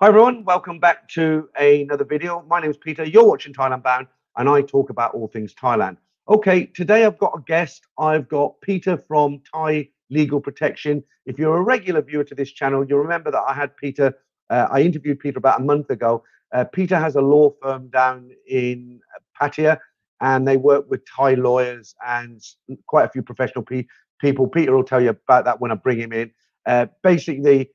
Hi everyone, welcome back to another video. My name is Peter, you're watching Thailand Bound, and I talk about all things Thailand. Okay, today I've got a guest. I've got Peter from Thai Legal Protection. If you're a regular viewer to this channel, you'll remember that I had Peter, I interviewed Peter about a month ago. Peter has a law firm down in Pattaya, and they work with Thai lawyers and quite a few professional people. Peter will tell you about that when I bring him in. Basically,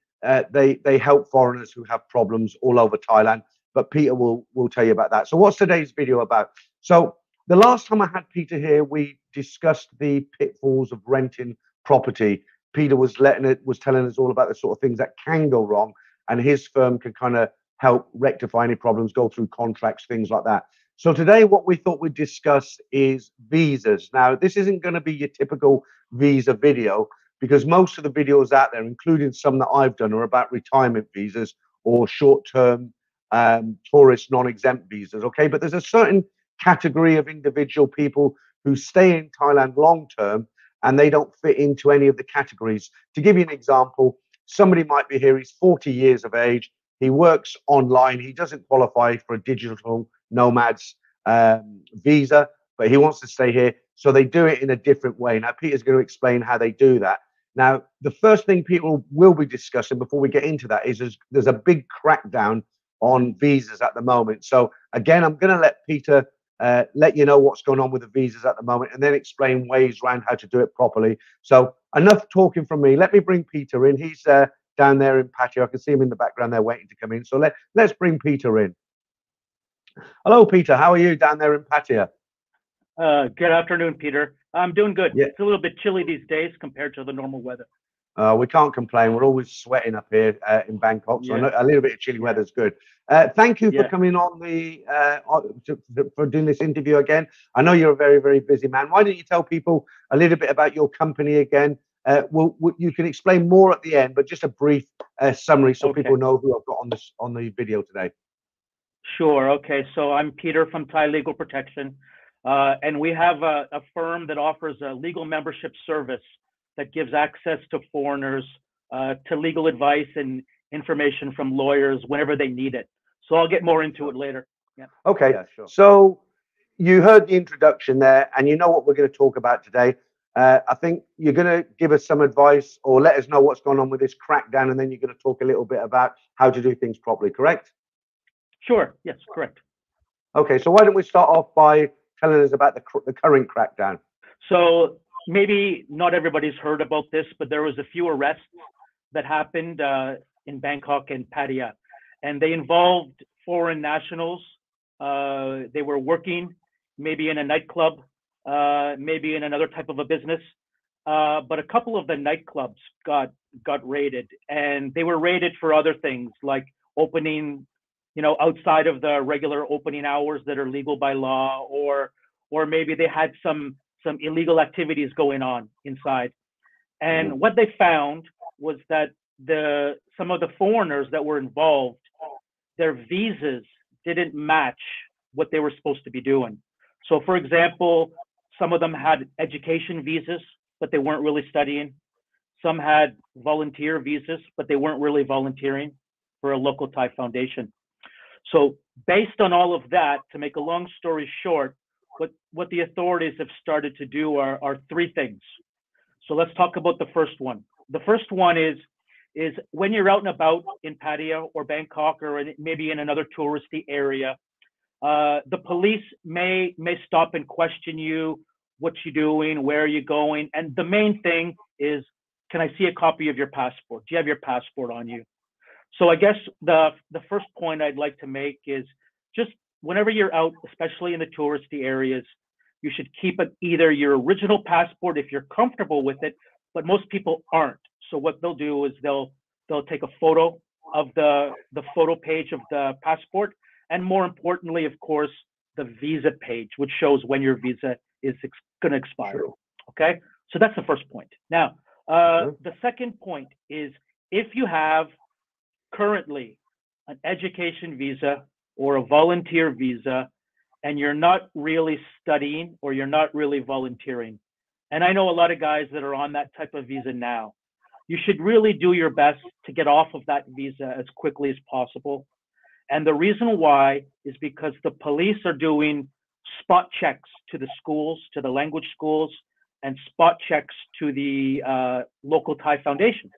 they help foreigners who have problems all over Thailand, but Peter will tell you about that. So what's today's video about? So the last time I had Peter here, we discussed the pitfalls of renting property. Peter was telling us all about the sort of things that can go wrong, and his firm can kind of help rectify any problems, go through contracts, things like that. So today what we thought we'd discuss is visas. Now, this isn't going to be your typical visa video, because most of the videos out there, including some that I've done, are about retirement visas or short-term tourist non-exempt visas, okay? But there's a certain category of individual people who stay in Thailand long-term, and they don't fit into any of the categories. To give you an example, somebody might be here, he's 40 years of age, he works online, he doesn't qualify for a digital nomad's visa, but he wants to stay here, so they do it in a different way. Now, Peter's going to explain how they do that. Now, the first thing people will be discussing before we get into that is there's a big crackdown on visas at the moment. So again, I'm going to let Peter let you know what's going on with the visas at the moment, and then explain ways around how to do it properly. So enough talking from me. Let me bring Peter in. He's down there in Pattaya. I can see him in the background there waiting to come in. So let's bring Peter in. Hello, Peter. How are you down there in Pattaya? Good afternoon, Peter. I'm doing good. Yeah. It's a little bit chilly these days compared to the normal weather. We can't complain. We're always sweating up here in Bangkok, so Yeah. a little bit of chilly weather is good. Thank you for Yeah. coming on for doing this interview again. I know you're a very, very busy man. Why don't you tell people a little bit about your company again? You can explain more at the end, but just a brief summary so people know who I've got on the video today. Sure. Okay. So I'm Peter from Thai Legal Protection, and we have a firm that offers a legal membership service that gives access to foreigners to legal advice and information from lawyers whenever they need it. So I'll get more into it later. Yeah. Okay. Yeah, sure. So you heard the introduction there, and you know what we're going to talk about today. I think you're going to give us some advice or let us know what's going on with this crackdown, and then you're going to talk a little bit about how to do things properly, correct? Sure. Yes, correct. Okay, so why don't we start off by telling us about the current crackdown? So maybe not everybody's heard about this, but there was a few arrests that happened in Bangkok and Pattaya, and they involved foreign nationals. They were working maybe in a nightclub, maybe in another type of a business, but a couple of the nightclubs got raided, and they were raided for other things like opening, outside of the regular opening hours that are legal by law, or maybe they had some illegal activities going on inside. And what they found was that some of the foreigners that were involved, their visas didn't match what they were supposed to be doing. So for example, some of them had education visas, but they weren't really studying. Some had volunteer visas, but they weren't really volunteering for a local Thai foundation. So based on all of that, to make a long story short, what the authorities have started to do are three things. So let's talk about the first one. The first one is when you're out and about in Pattaya or Bangkok or maybe in another touristy area, the police may stop and question you, what you're doing, where are you going, and the main thing is, can I see a copy of your passport? Do you have your passport on you? So I guess the first point I'd like to make is just whenever you're out, especially in the touristy areas, you should keep either your original passport if you're comfortable with it, but most people aren't. So what they'll do is they'll take a photo of the photo page of the passport, and more importantly, of course, the visa page, which shows when your visa is going to expire. Sure. Okay, so that's the first point. Now, the second point is if you have currently an education visa or a volunteer visa, and you're not really studying or you're not really volunteering. And I know a lot of guys that are on that type of visa now. you should really do your best to get off of that visa as quickly as possible. And the reason why is because the police are doing spot checks to the schools, to the language schools, and spot checks to the local Thai foundations.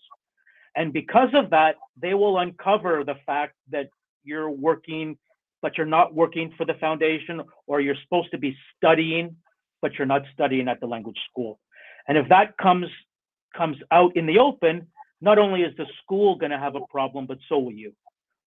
And because of that, they will uncover the fact that you're working, but you're not working for the foundation, or you're supposed to be studying, but you're not studying at the language school. And if that comes out in the open, not only is the school going to have a problem, but so will you.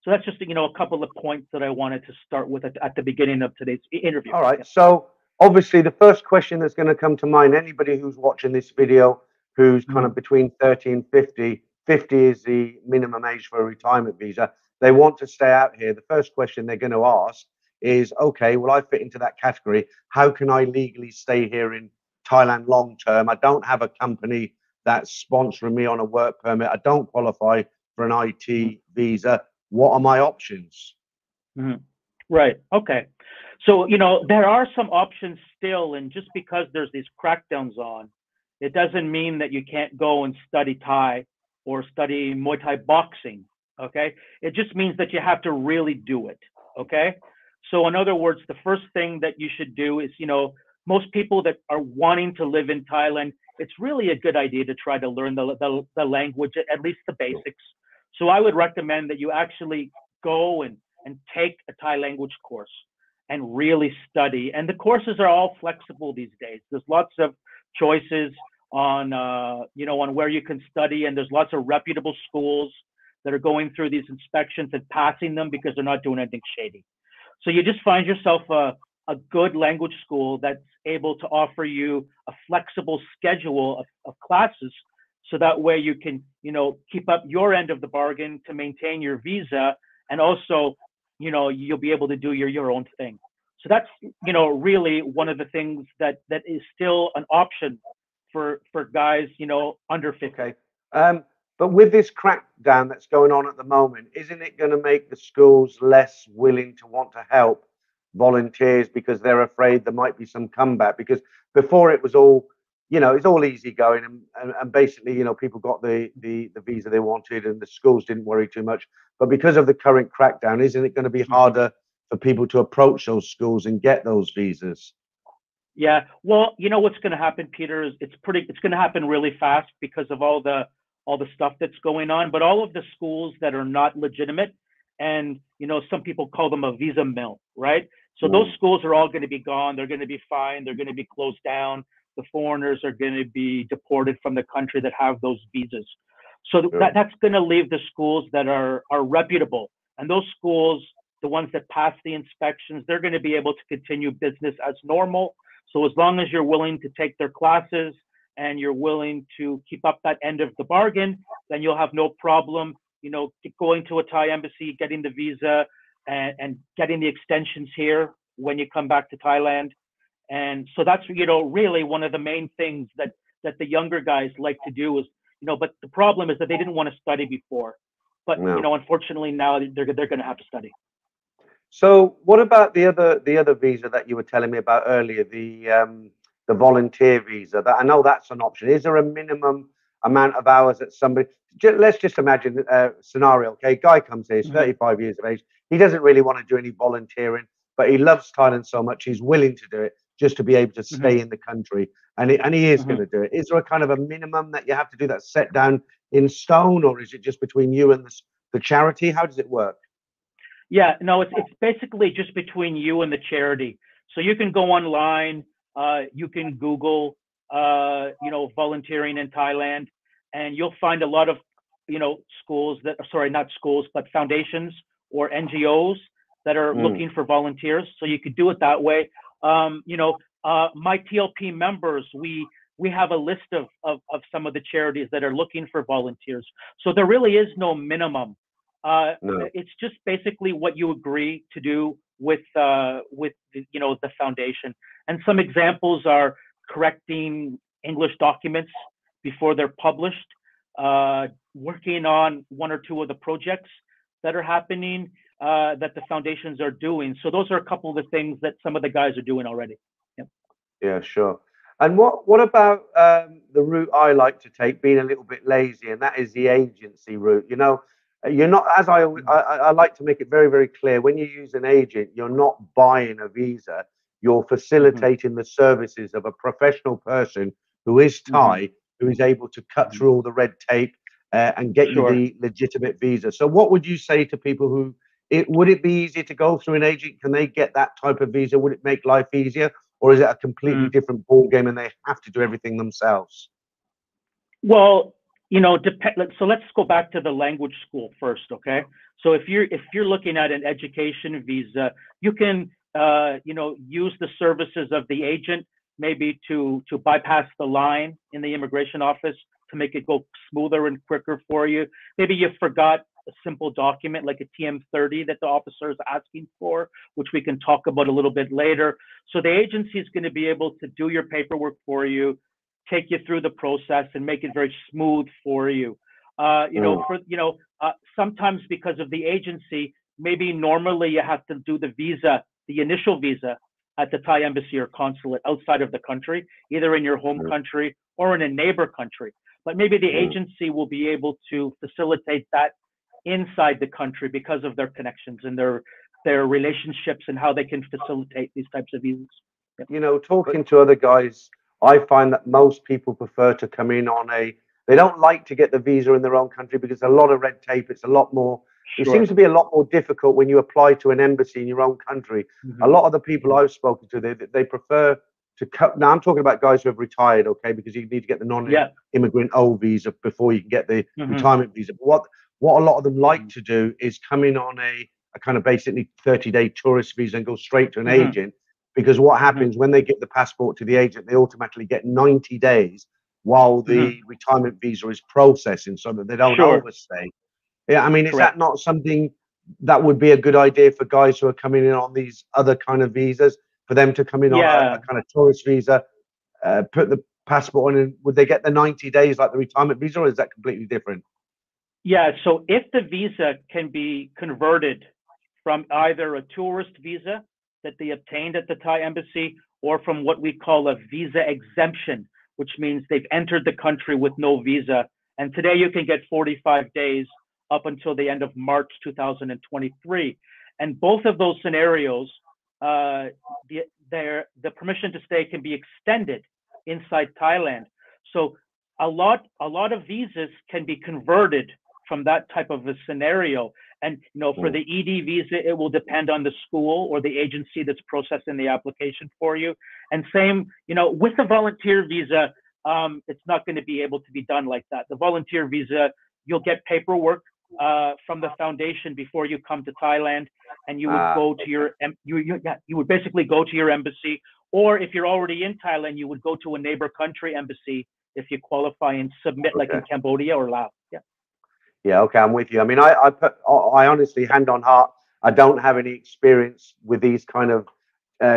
So that's just a couple of points that I wanted to start with at the beginning of today's interview. All right. So obviously, the first question that's going to come to mind, anybody who's watching this video who's kind of between 30 and 50, 50 is the minimum age for a retirement visa. They want to stay out here. The first question they're going to ask is, okay, well, I fit into that category. How can I legally stay here in Thailand long term? I don't have a company that's sponsoring me on a work permit. I don't qualify for an IT visa. What are my options? Right. Okay. So, there are some options still. And just because there's these crackdowns on, it doesn't mean that you can't go and study Thai or study Muay Thai boxing. Okay. It just means that you have to really do it. Okay. So in other words, the first thing that you should do is, most people that are wanting to live in Thailand, it's really a good idea to try to learn the language, at least the basics. So I would recommend that you actually go and take a Thai language course and really study. And the courses are all flexible these days. There's lots of choices on, on where you can study, and there's lots of reputable schools that are going through these inspections and passing them because they're not doing anything shady. So you just find yourself a good language school that's able to offer you a flexible schedule of classes, so that way you can, keep up your end of the bargain to maintain your visa, and also, you'll be able to do your own thing. So that's, really one of the things that is still an option for guys, under 50. Okay. But with this crackdown that's going on at the moment, isn't it going to make the schools less willing to want to help volunteers because they're afraid there might be some comeback? Because before it was all, it's all easy going, and basically, people got the visa they wanted, and the schools didn't worry too much. But because of the current crackdown, isn't it going to be harder for people to approach those schools and get those visas? Yeah. Well, what's going to happen, Peter, is it's going to happen really fast because of all the stuff that's going on. But all of the schools that are not legitimate, and some people call them a visa mill, right? So those schools are all going to be gone. They're going to be fined. They're going to be closed down. The foreigners are going to be deported from the country that have those visas. So that's going to leave the schools that are reputable. And those schools, the ones that pass the inspections, they're going to be able to continue business as normal. So as long as you're willing to take their classes and you're willing to keep up that end of the bargain, then you'll have no problem, going to a Thai embassy, getting the visa, and getting the extensions here when you come back to Thailand. And so that's, really one of the main things that the younger guys like to do is, but the problem is that they didn't want to study before. But, unfortunately now they're going to have to study. So what about the other visa that you were telling me about earlier, the volunteer visa? That I know that's an option. Is there a minimum amount of hours that somebody? Let's just imagine a scenario. Okay, guy comes here, he's 35 years of age. He doesn't really want to do any volunteering, but he loves Thailand so much he's willing to do it just to be able to stay in the country, and he is going to do it. Is there a kind of a minimum that you have to do that's set down in stone, or is it just between you and the charity? How does it work? Yeah, no, it's basically just between you and the charity. So you can go online, you can Google, volunteering in Thailand, and you'll find a lot of, schools that, sorry, not schools, but foundations or NGOs that are looking for volunteers. So you could do it that way. My TLP members, we have a list of some of the charities that are looking for volunteers. So there really is no minimum. It's just basically what you agree to do with the foundation. And some examples are correcting English documents before they're published, working on one or two of the projects that are happening, that the foundations are doing. So those are a couple of the things that some of the guys are doing already. Yeah, sure. And what about the route I like to take, being a little bit lazy, and that is the agency route. You know, you're not, as I like to make it very, very clear, when you use an agent, you're not buying a visa, you're Hmm. facilitating the services of a professional person who is Hmm. Thai, who is able to cut Hmm. through all the red tape and get you Sure. the legitimate visa. So, what would you say to people who would it be easier to go through an agent? Can they get that type of visa? Would it make life easier? Or is it a completely Mm. different ball game and they have to do everything themselves? Well, so let's go back to the language school first, okay? So if you're looking at an education visa, you can use the services of the agent maybe to bypass the line in the immigration office to make it go smoother and quicker for you. Maybe you forgot a simple document like a TM30 that the officer is asking for, which we can talk about a little bit later. So the agency is going to be able to do your paperwork for you, take you through the process and make it very smooth for you. Mm. Sometimes because of the agency, maybe normally you have to do the visa, the initial visa at the Thai embassy or consulate outside of the country, either in your home Mm. country or in a neighbor country. But maybe the Mm. agency will be able to facilitate that inside the country because of their connections and their relationships and how they can facilitate these types of visas. Yep. You know, talking to other guys, I find that most people prefer to come in on they don't like to get the visa in their own country because a lot of red tape. It's a lot more, it seems Sure. to be a lot more difficult when you apply to an embassy in your own country. A Hmm. lot of the people Hmm. I've spoken to, they prefer to cut. Now, I'm talking about guys who have retired, okay, because you need to get the non Yeah. immigrant O visa before you can get the Hmm. retirement visa. But what a lot of them like Hmm. to do is come in on a kind of basically 30-day tourist visa and go straight to an Hmm. agent because what Hmm. happens when they give the passport to the agent, they automatically get 90 days while Hmm. the retirement visa is processing so that they don't Sure. overstay. Yeah, I mean, is that Correct. not something that would be a good idea for guys who are coming in on these other kind of visas, for them to come in on a Yeah. kind of tourist visa, put the passport on, and would they get the 90 days like the retirement visa, or is that completely different? Yeah. So if the visa can be converted from either a tourist visa that they obtained at the Thai embassy or from what we call a visa exemption, which means they've entered the country with no visa. And today you can get 45 days up until the end of March 2023. And both of those scenarios, uh, the, the permission to stay can be extended inside Thailand. So a lot of visas can be converted from that type of a scenario. And for Mm. the ED visa, it will depend on the school or the agency that's processing the application for you. And same, with the volunteer visa, it's not going to be able to be done like that. The volunteer visa, you'll get paperwork from the foundation before you come to Thailand, and you would go to Okay. you would basically go to your embassy, or if you're already in Thailand, you would go to a neighbor country embassy if you qualify and submit, like Okay. in Cambodia or Laos. Yeah. Yeah, okay, I'm with you. I mean, I honestly, hand on heart, I don't have any experience with these kind of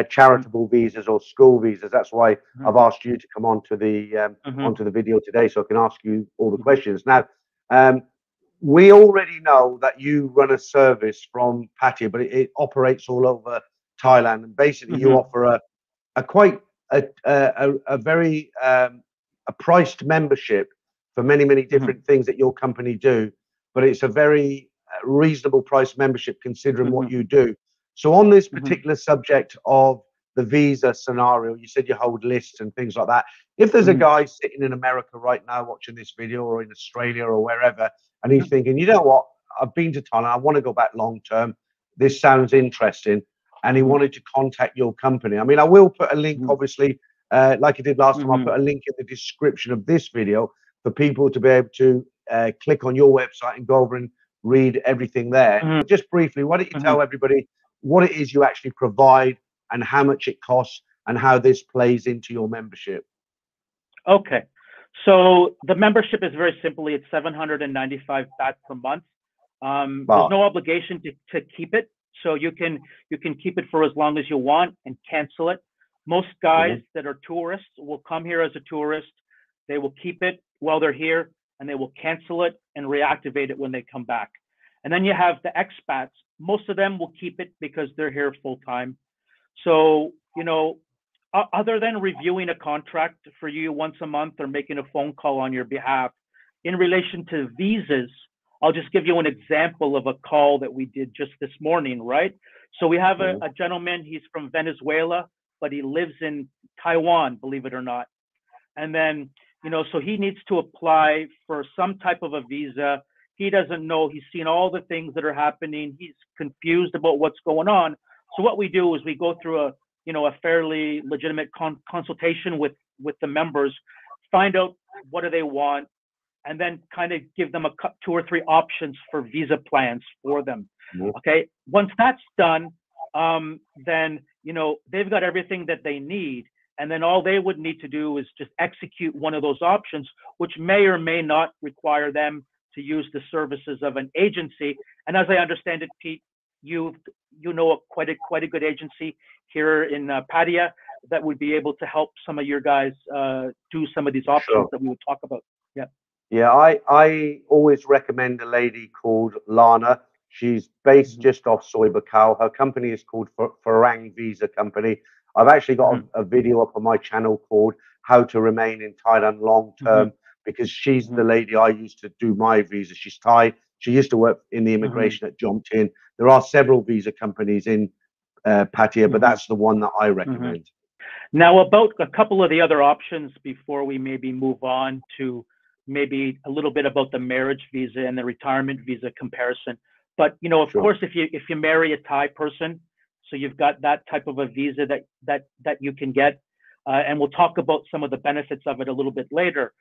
charitable visas or school visas. That's why Mm-hmm. I've asked you to come Mm-hmm. onto the video today, so I can ask you all the Mm-hmm. questions. Now, um, we already know that you run a service from Pattaya, but it operates all over Thailand, and basically you Mm-hmm. offer a quite a very a priced membership for many Mm-hmm. different things that your company do, but it's a very reasonable price membership considering what Mm-hmm. you do. So on this Mm-hmm. particular subject of the visa scenario, you said you hold lists and things like that. If there's a Mm-hmm. guy sitting in America right now watching this video, or in Australia or wherever, and he's Mm-hmm. thinking, you know what, I've been to Thailand, I want to go back long term. This sounds interesting, and he Mm-hmm. wanted to contact your company. I mean, I will put a link, Mm-hmm. obviously, like I did last time. I'll Mm-hmm. put a link in the description of this video for people to be able to click on your website and go over and read everything there. Mm-hmm. But just briefly, why don't you Mm-hmm. tell everybody what it is you actually provide and how much it costs and how this plays into your membership? Okay. So the membership is very simply it's 795 baht per month. There's But no obligation to keep it, so you can keep it for as long as you want and cancel it. Most guys mhm, that are tourists will come here as a tourist. They will keep it while they're here, and they will cancel it and reactivate it when they come back. And then you have the expats. Most of them will keep it because they're here full time. So other than reviewing a contract for you once a month or making a phone call on your behalf, in relation to visas, I'll just give you an example of a call that we did just this morning, right? So we have a gentleman, he's from Venezuela, but he lives in Taiwan, believe it or not. And then, so he needs to apply for some type of a visa. He doesn't know, he's seen all the things that are happening. He's confused about what's going on. So what we do is we go through a fairly legitimate consultation with the members, find out what do they want, and then kind of give them 2 or 3 options for visa plans for them. Okay. Once that's done, then, they've got everything that they need. And then all they would need to do is just execute one of those options, which may or may not require them to use the services of an agency. And as I understand it, Pete, you know quite a good agency here in Pattaya that would be able to help some of your guys do some of these options that we would talk about. Yeah. Yeah, I always recommend a lady called Lana. She's based just off Soy Buakhao. Her company is called Farang Visa Company. I've actually got a video up on my channel called How to Remain in Thailand Long Term, because she's the lady I used to do my visa. She's Thai. She used to work in the immigration at Jomtin. There are several visa companies in Pattaya, but that's the one that I recommend. Now, about a couple of the other options before we maybe move on to maybe a little bit about the marriage visa and the retirement visa comparison. But, of course, if you marry a Thai person, so you've got that type of a visa that you can get, and we'll talk about some of the benefits of it a little bit later.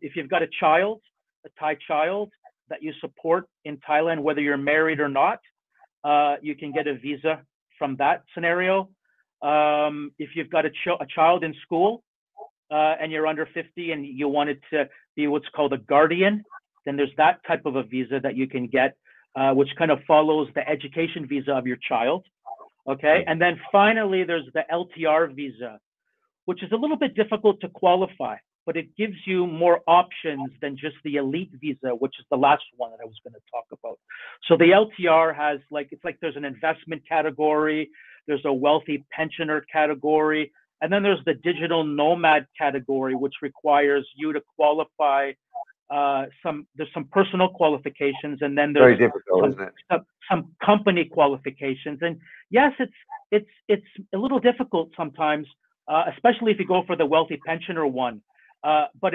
If you've got a Thai child that you support in Thailand, whether you're married or not, you can get a visa from that scenario. If you've got a child in school and you're under 50 and you wanted to be what's called a guardian, then there's that type of a visa that you can get, which kind of follows the education visa of your child. Okay. And then finally, there's the LTR visa, which is a little bit difficult to qualify, but it gives you more options than just the elite visa, which is the last one that I was going to talk about. So the LTR has it's like there's an investment category, there's a wealthy pensioner category, and then there's the digital nomad category, which requires you to qualify. There's some personal qualifications, and then there's very difficult, isn't it? Some company qualifications. And yes, it's a little difficult sometimes, especially if you go for the wealthy pensioner one. But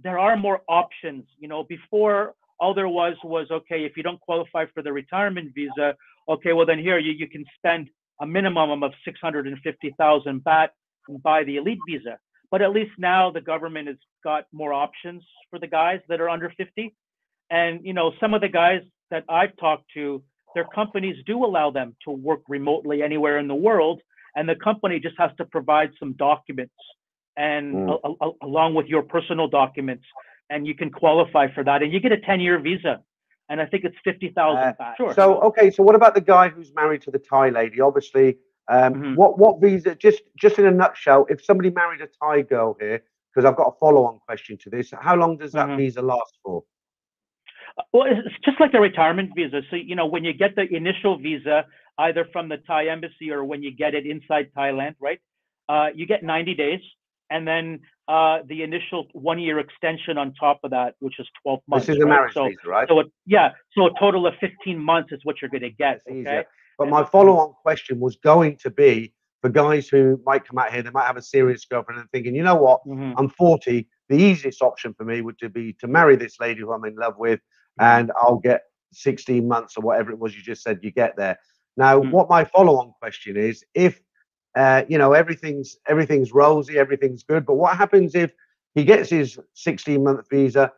there are more options. Before all there was okay, if you don't qualify for the retirement visa, okay, well then here you can spend a minimum of 650,000 baht and buy the elite visa. But at least now the government has got more options for the guys that are under 50. And, some of the guys that I've talked to, their companies do allow them to work remotely anywhere in the world. And the company just has to provide some documents and along with your personal documents, and you can qualify for that. And you get a 10-year visa. And I think it's 50,000 baht. Sure. So, okay. So what about the guy who's married to the Thai lady? Obviously, what visa, just in a nutshell, if somebody married a Thai girl here, because I've got a follow-on question to this, how long does that visa last for? Well, it's just like the retirement visa. So, when you get the initial visa, either from the Thai embassy or when you get it inside Thailand, right? You get 90 days. And then the initial 1-year extension on top of that, which is 12 months. This is a marriage visa, right? So so a total of 15 months is what you're going to get. Okay. But my follow-on question was going to be for guys who might come out here, they might have a serious girlfriend and thinking, you know what, I'm 40. The easiest option for me would be to marry this lady who I'm in love with, and I'll get 16 months or whatever it was you just said you get there. Now, what my follow-on question is, if everything's rosy, everything's good, but what happens if he gets his 16-month visa,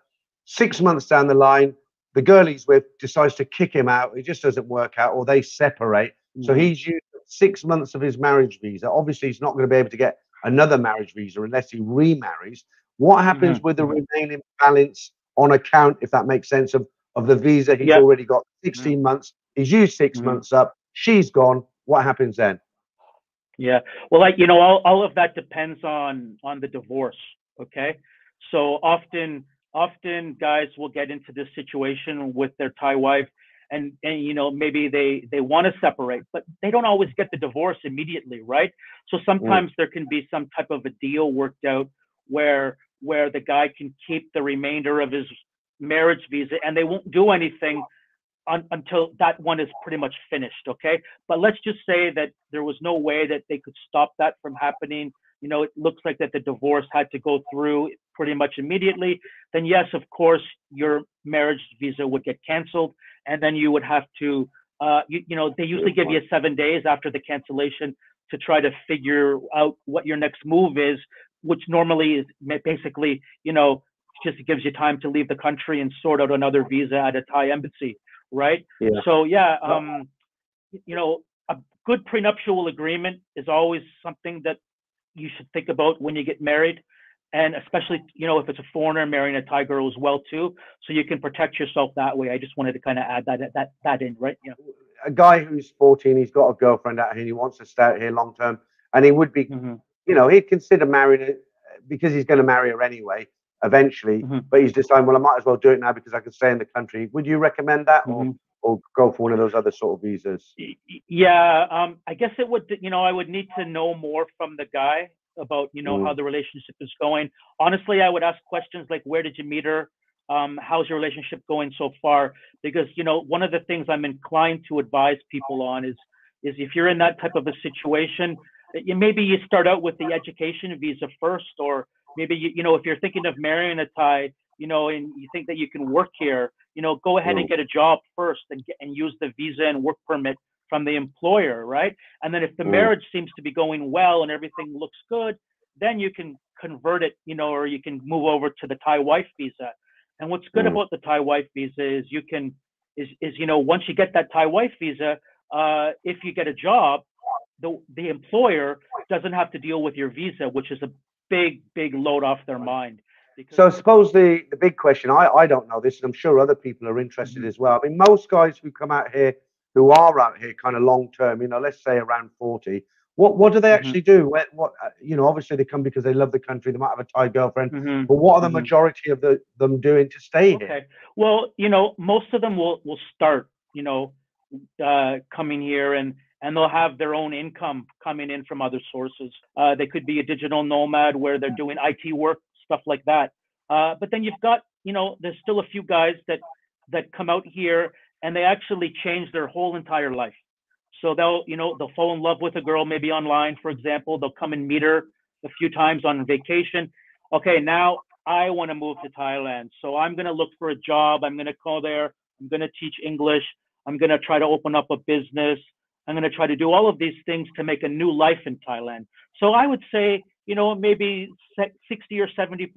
6 months down the line, the girl he's with decides to kick him out, it just doesn't work out, or they separate. So he's used 6 months of his marriage visa. Obviously, he's not going to be able to get another marriage visa unless he remarries. What happens with the remaining balance on account, if that makes sense, of the visa? He's already got 16 months. He's used 6 months up. She's gone. What happens then? Yeah. Well, all of that depends on the divorce. Okay. So often guys will get into this situation with their Thai wife, and you know, maybe they want to separate, but they don't always get the divorce immediately, right? So sometimes there can be some type of a deal worked out where the guy can keep the remainder of his marriage visa, and they won't do anything until that one is pretty much finished. Okay, but let's just say that there was no way that they could stop that from happening. You know, it looks like that the divorce had to go through pretty much immediately. Then yes, of course, your marriage visa would get canceled, and then you would have to, you know, they usually give you 7 days after the cancellation to try to figure out what your next move is, which normally is basically, you know, just gives you time to leave the country and sort out another visa at a Thai embassy, right? Yeah. So yeah, you know, a good prenuptial agreement is always something that you should think about when you get married, and especially, you know, if it's a foreigner marrying a Thai girl as well too, so you can protect yourself that way. I just wanted to kind of add that in, right? Yeah. A guy who's 14, he's got a girlfriend out here, and he wants to stay out here long term, and he would be, you know, he'd consider marrying it because he's going to marry her anyway eventually, but he's deciding, well, I might as well do it now because I can stay in the country. Would you recommend that, or go for one of those other sort of visas? Yeah, I guess it would, you know, I would need to know more from the guy about, you know, how the relationship is going. Honestly, I would ask questions like, where did you meet her? How's your relationship going so far? Because, you know, one of the things I'm inclined to advise people on is if you're in that type of a situation, maybe you start out with the education visa first, or maybe, you know, if you're thinking of marrying a Thai, you know, and you think that you can work here, you know, go ahead and get a job first and use the visa and work permit from the employer, right? And then if the marriage seems to be going well and everything looks good, then you can convert it, you know, or you can move over to the Thai wife visa. And what's good about the Thai wife visa is you can, you know, once you get that Thai wife visa, if you get a job, the employer doesn't have to deal with your visa, which is a big load off their mind. So I suppose the big question, I don't know this, and I'm sure other people are interested as well. I mean, most guys who come out here, who are out here kind of long term, you know, let's say around 40, what do they actually do? What you know, obviously they come because they love the country, they might have a Thai girlfriend, but what are the majority of them doing to stay here? Okay, well, you know, most of them will start, you know, coming here, and they'll have their own income coming in from other sources. They could be a digital nomad where they're doing IT work, stuff like that. But then you've got, you know, there's still a few guys that come out here and they actually change their whole entire life. So they'll, you know, they'll fall in love with a girl, maybe online, for example. They'll come and meet her a few times on vacation. Okay, now I want to move to Thailand. So I'm going to look for a job. I'm going to go there. I'm going to teach English. I'm going to try to open up a business. I'm going to try to do all of these things to make a new life in Thailand. So I would say, you know, maybe 60 or 70%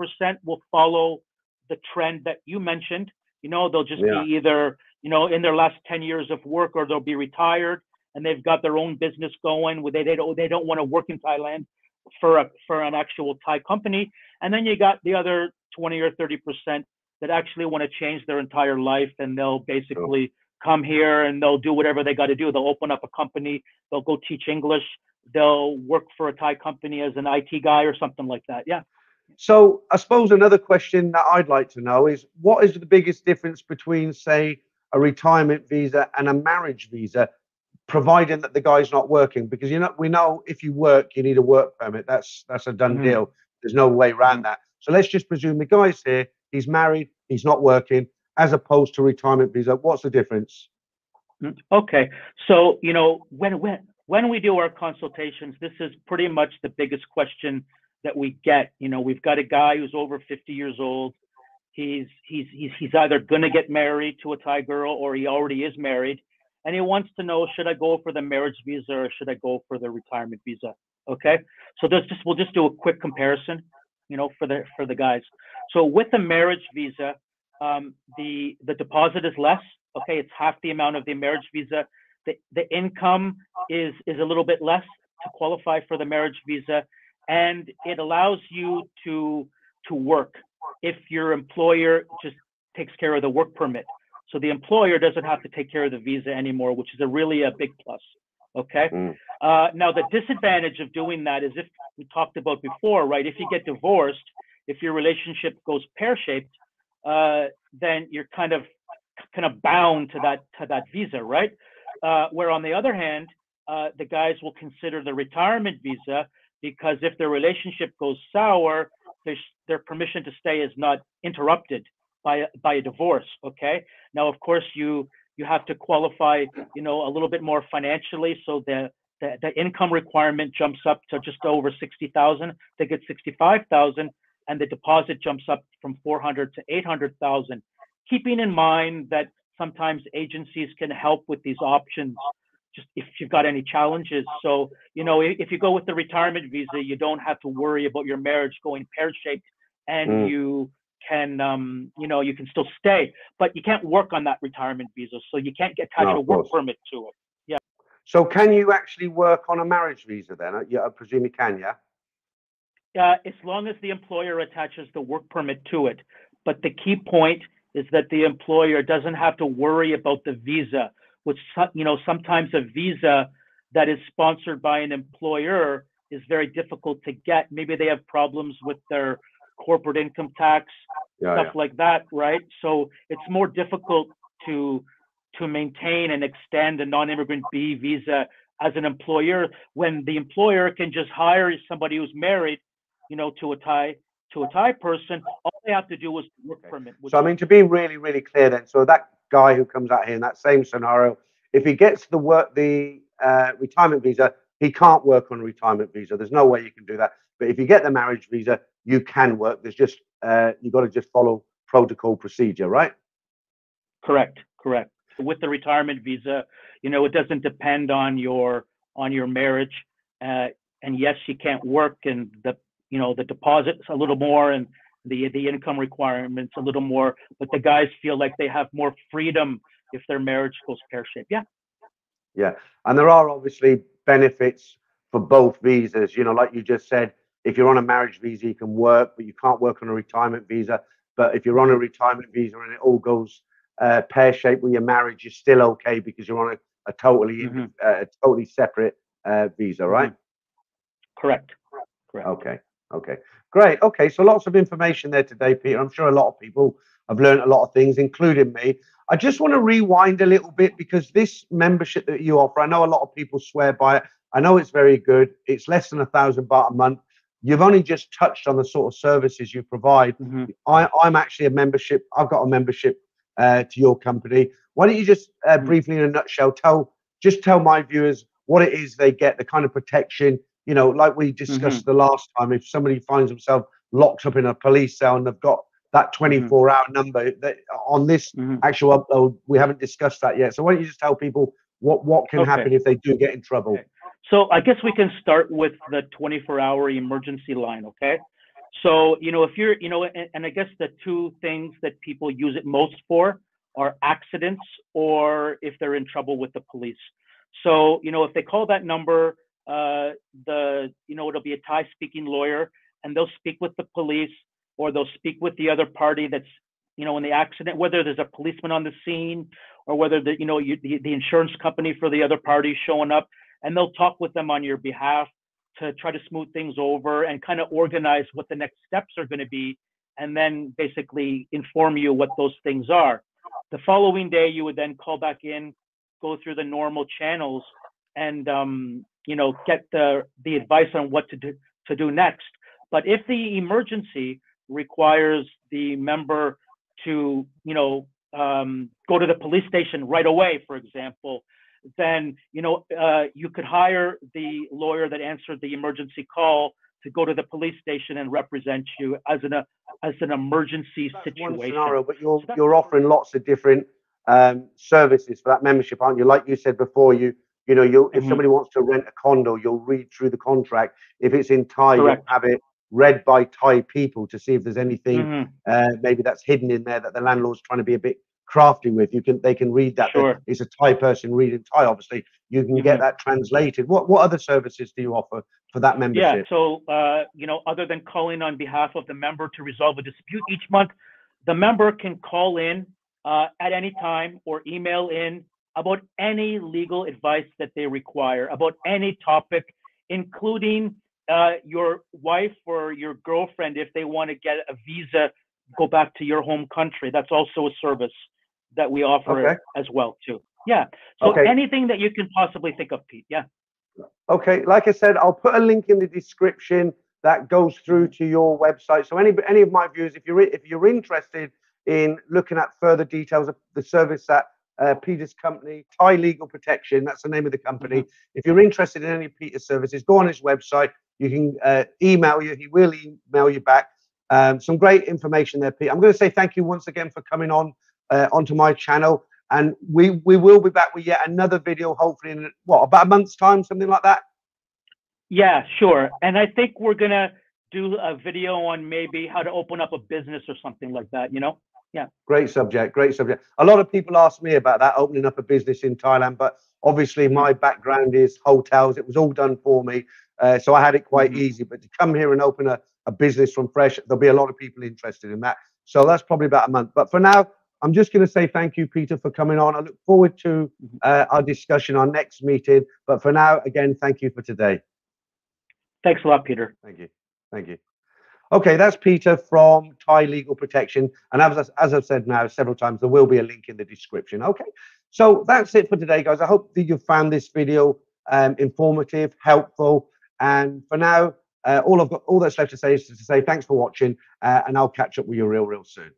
will follow the trend that you mentioned. You know, they'll just be either, you know, in their last 10 years of work, or they'll be retired and they've got their own business going where they don't want to work in Thailand for an actual Thai company. And then you got the other 20 or 30% that actually want to change their entire life, and they'll basically come here and they'll do whatever they got to do. They'll open up a company, they'll go teach English, they'll work for a Thai company as an IT guy or something like that. Yeah. So I suppose another question that I'd like to know is, what is the biggest difference between, say, a retirement visa and a marriage visa, providing that the guy's not working? Because, you know, we know if you work, you need a work permit. That's a done deal. There's no way around that. So let's just presume the guy's here, he's married, he's not working, as opposed to retirement visa. What's the difference? Okay, so, you know, when we do our consultations, this is pretty much the biggest question that we get. You know, we've got a guy who's over 50 years old. He's either going to get married to a Thai girl, or he already is married, and he wants to know, should I go for the marriage visa or should I go for the retirement visa? Okay, so we'll just do a quick comparison, you know, for the guys. So with the marriage visa, the deposit is less. Okay, it's half the amount of the marriage visa. The income is a little bit less to qualify for the marriage visa, and it allows you to work if your employer just takes care of the work permit. So the employer doesn't have to take care of the visa anymore, which is really a big plus. Okay. Now the disadvantage of doing that is, if we talked about before, right? If you get divorced, if your relationship goes pear-shaped, then you're kind of kind of bound to that visa, right? Where on the other hand, the guys will consider the retirement visa, because if their relationship goes sour, their permission to stay is not interrupted by a divorce. Okay. Now, of course, you have to qualify, a little bit more financially, so the income requirement jumps up to just over 60,000. They get 65,000, and the deposit jumps up from 400 to 800,000. Keeping in mind that sometimes agencies can help with these options, just if you've got any challenges. So, if you go with the retirement visa, you don't have to worry about your marriage going pear-shaped, and you can, you can still stay, but you can't work on that retirement visa. So you can't attach a work permit to it. Yeah. So can you actually work on a marriage visa then? Yeah, I presume you can, yeah? As long as the employer attaches the work permit to it. But the key point is that the employer doesn't have to worry about the visa, which, sometimes a visa that is sponsored by an employer is very difficult to get. Maybe they have problems with their corporate income tax, stuff like that, right? So it's more difficult to maintain and extend a non-immigrant B visa as an employer, when the employer can just hire somebody who's married, to a Thai person. All they have to do is work permit. So I mean, to be really, really clear then, so that guy who comes out here in that same scenario, if he gets the retirement visa, he can't work on a retirement visa. There's no way you can do that. But if you get the marriage visa, you can work. There's just you've got to just follow protocol procedure, right? Correct. With the retirement visa, it doesn't depend on your marriage. And yes, you can't work, and the deposit's a little more, and the income requirements a little more, but the guys feel like they have more freedom if their marriage goes pear-shaped. Yeah. And there are obviously benefits for both visas. Like you just said, if you're on a marriage visa, you can work, but you can't work on a retirement visa. But if you're on a retirement visa and it all goes pear-shaped with your marriage, you're still okay, because you're on a totally separate visa, right? Correct. Okay. Great. Okay. So lots of information there today, Peter. I'm sure a lot of people have learned a lot of things, including me. I just want to rewind a little bit, because this membership that you offer, I know a lot of people swear by it. I know it's very good. It's less than 1,000 baht a month. You've only just touched on the sort of services you provide. I'm actually a membership. I've got a membership to your company. Why don't you just briefly, in a nutshell, tell my viewers what it is they get, the kind of protection, like we discussed the last time. If somebody finds themselves locked up in a police cell and they've got that 24-hour number, that on this actual upload, we haven't discussed that yet. So why don't you just tell people what can happen if they do get in trouble? Okay. So I guess we can start with the 24-hour emergency line. Okay. So, if you're, and I guess the two things that people use it most for are accidents, or if they're in trouble with the police. So, if they call that number, it'll be a Thai speaking lawyer, and they'll speak with the police, or they'll speak with the other party that's, in the accident, whether there's a policeman on the scene, or whether the insurance company for the other party showing up, and they'll talk with them on your behalf to try to smooth things over and kind of organize what the next steps are going to be, and then basically inform you what those things are. The following day, you would then call back in, go through the normal channels, and get the advice on what to do next. But if the emergency requires the member to go to the police station right away, for example, then you could hire the lawyer that answered the emergency call to go to the police station and represent you as an emergency situation. One scenario, but you're offering lots of different services for that membership, aren't you? Like you said before, if somebody wants to rent a condo, you'll read through the contract. If it's in Thai, you'll have it read by Thai people to see if there's anything maybe that's hidden in there that the landlord's trying to be a bit crafty with. They can read that. Sure. It's a Thai person reading Thai, obviously. You can get that translated. What other services do you offer for that membership? Yeah, so other than calling on behalf of the member to resolve a dispute each month, the member can call in at any time or email in about any legal advice that they require, about any topic, including your wife or your girlfriend, if they want to get a visa, go back to your home country. That's also a service. that we offer Okay. as well too. Yeah. So Okay. anything that you can possibly think of, Pete. Yeah. Okay. Like I said, I'll put a link in the description that goes through to your website. So any of my viewers, if you're interested in looking at further details of the service that Peter's company, Thai Legal Protection, that's the name of the company. If you're interested in any of Peter's services, go on his website. You can email you. He will email you back. Some great information there, Pete. I'm going to say thank you once again for coming on onto my channel. And we will be back with yet another video, hopefully in about a month's time, something like that. Yeah, sure. And I think we're gonna do a video on maybe how to open up a business or something like that, you know? Yeah. Great subject, great subject. A lot of people ask me about that, opening up a business in Thailand, but obviously my background is hotels. It was all done for me. So I had it quite easy, but to come here and open a business from fresh, there'll be a lot of people interested in that. So that's probably about a month. But for now, I'm just going to say thank you, Peter, for coming on. I look forward to our discussion, our next meeting. But for now, again, thank you for today. Thanks a lot, Peter. Thank you. Thank you. Okay, that's Peter from Thai Legal Protection. And as I've said now several times, there will be a link in the description. Okay, so that's it for today, guys. I hope that you found this video informative, helpful. And for now, all that's left to say is to say thanks for watching, and I'll catch up with you real soon.